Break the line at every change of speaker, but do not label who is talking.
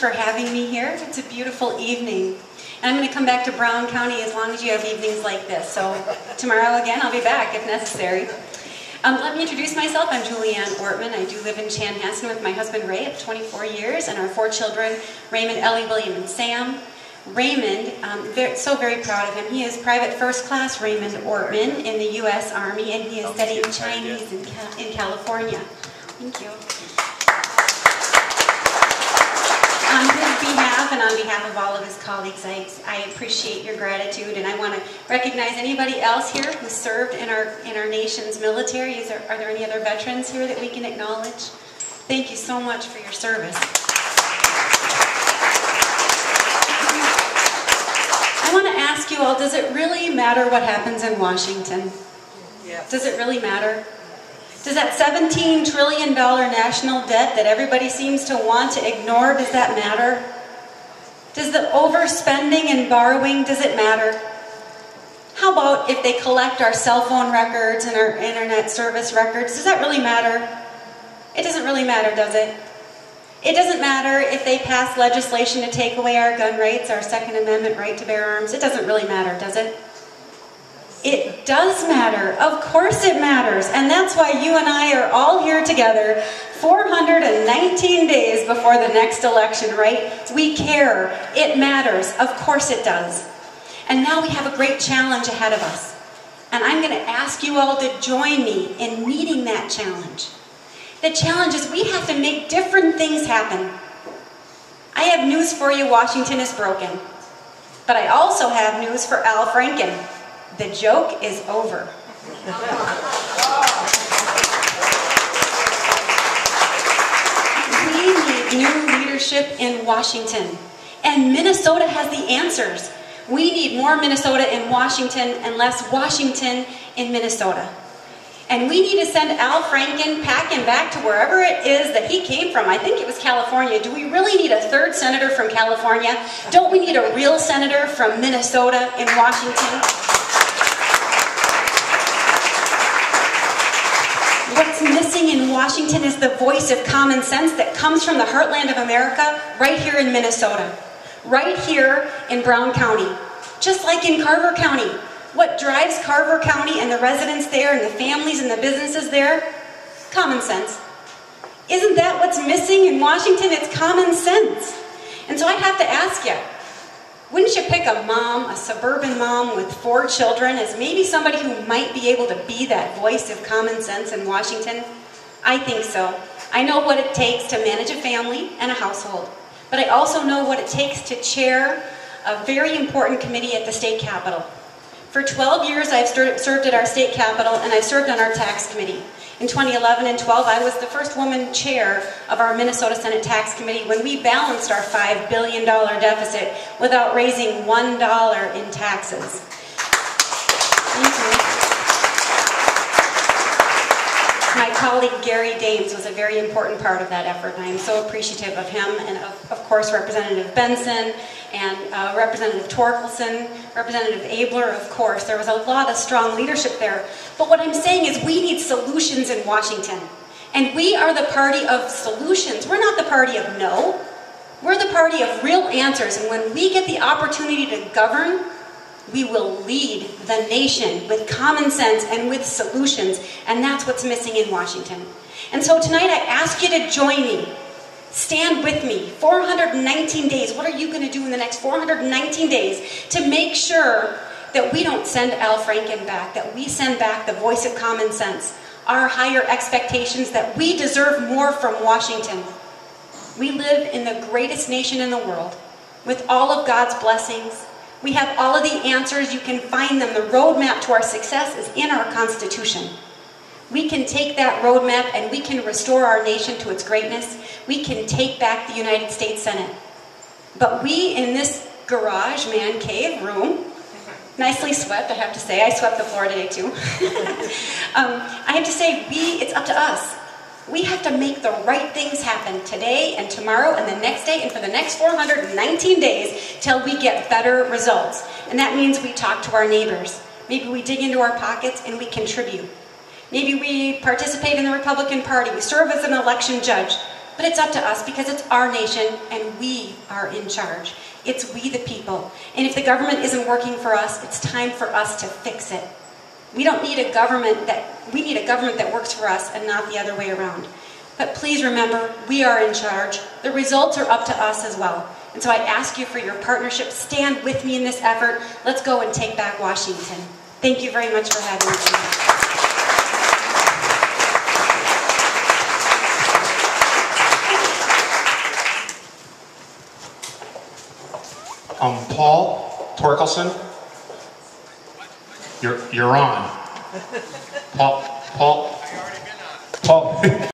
for having me here. It's a beautiful evening. And I'm going to come back to Brown County as long as you have evenings like this. So tomorrow again, I'll be back if necessary. Let me introduce myself. I'm Julianne Ortman. I do live in Chanhassen with my husband Ray of 24 years and our 4 children, Raymond, Ellie, William, and Sam. Raymond, so very proud of him. He is Private First Class Raymond Ortman in the U.S. Army, and he is studying Chinese in California. Thank you. On his behalf and on behalf of all of his colleagues, I appreciate your gratitude, and I want to recognize anybody else here who served in our nation's military. Are there any other veterans here that we can acknowledge? Thank you so much for your service. I want to ask you all, does it really matter what happens in Washington? Yes. Does it really matter? Does that $17 trillion national debt that everybody seems to want to ignore, does that matter? Does the overspending and borrowing, does it matter? How about if they collect our cell phone records and our internet service records? Does that really matter? It doesn't really matter, does it? It doesn't matter if they pass legislation to take away our gun rights, our Second Amendment right to bear arms. It doesn't really matter, does it? It does matter. Of course it matters. And that's why you and I are all here together 419 days before the next election, right? We care. It matters. Of course it does. And now we have a great challenge ahead of us. And I'm going to ask you all to join me in meeting that challenge. The challenge is we have to make different things happen. I have news for you, Washington is broken. But I also have news for Al Franken. The joke is over. We need new leadership in Washington. And Minnesota has the answers. We need more Minnesota in Washington and less Washington in Minnesota. And we need to send Al Franken packing back to wherever it is that he came from. I think it was California. Do we really need a 3rd senator from California? Don't we need a real senator from Minnesota in Washington? What's missing in Washington is the voice of common sense that comes from the heartland of America right here in Minnesota. Right here in Brown County. Just like in Carver County. What drives Carver County and the residents there and the families and the businesses there? Common sense. Isn't that what's missing in Washington? It's common sense. And so I have to ask you, wouldn't you pick a mom, a suburban mom with 4 children, as maybe somebody who might be able to be that voice of common sense in Washington? I think so. I know what it takes to manage a family and a household. But I also know what it takes to chair a very important committee at the state capitol. For 12 years, I've served at our state capitol, and I've served on our tax committee. In 2011 and 12, I was the first woman chair of our Minnesota Senate Tax Committee when we balanced our $5 billion deficit without raising $1 in taxes. Thank you. My colleague Gary Dames was a very important part of that effort, and I am so appreciative of him, and of course Representative Benson, and Representative Torkelson, Representative Abler, of course. There was a lot of strong leadership there. But what I'm saying is we need solutions in Washington. And we are the party of solutions. We're not the party of no. We're the party of real answers. And when we get the opportunity to govern, we will lead the nation with common sense and with solutions. And that's what's missing in Washington. And so tonight I ask you to join me. Stand with me. 419 days. What are you going to do in the next 419 days to make sure that we don't send Al Franken back, that we send back the voice of common sense, our higher expectations, that we deserve more from Washington. We live in the greatest nation in the world with all of God's blessings. We have all of the answers. You can find them. The roadmap to our success is in our Constitution. We can take that roadmap and we can restore our nation to its greatness. We can take back the United States Senate. But we in this garage, man cave room, nicely swept, I have to say. I swept the floor today too. I have to say, it's up to us. We have to make the right things happen today and tomorrow and the next day and for the next 419 days till we get better results. And that means we talk to our neighbors. Maybe we dig into our pockets and we contribute. Maybe we participate in the Republican Party. We serve as an election judge. But it's up to us because it's our nation and we are in charge. It's we the people. And if the government isn't working for us, it's time for us to fix it. We need a government that works for us and not the other way around. But please remember, we are in charge. The results are up to us as well. And so I ask you for your partnership. Stand with me in this effort. Let's go and take back Washington. Thank you very much for having me tonight.
Paul Torkelson, you're on. Paul.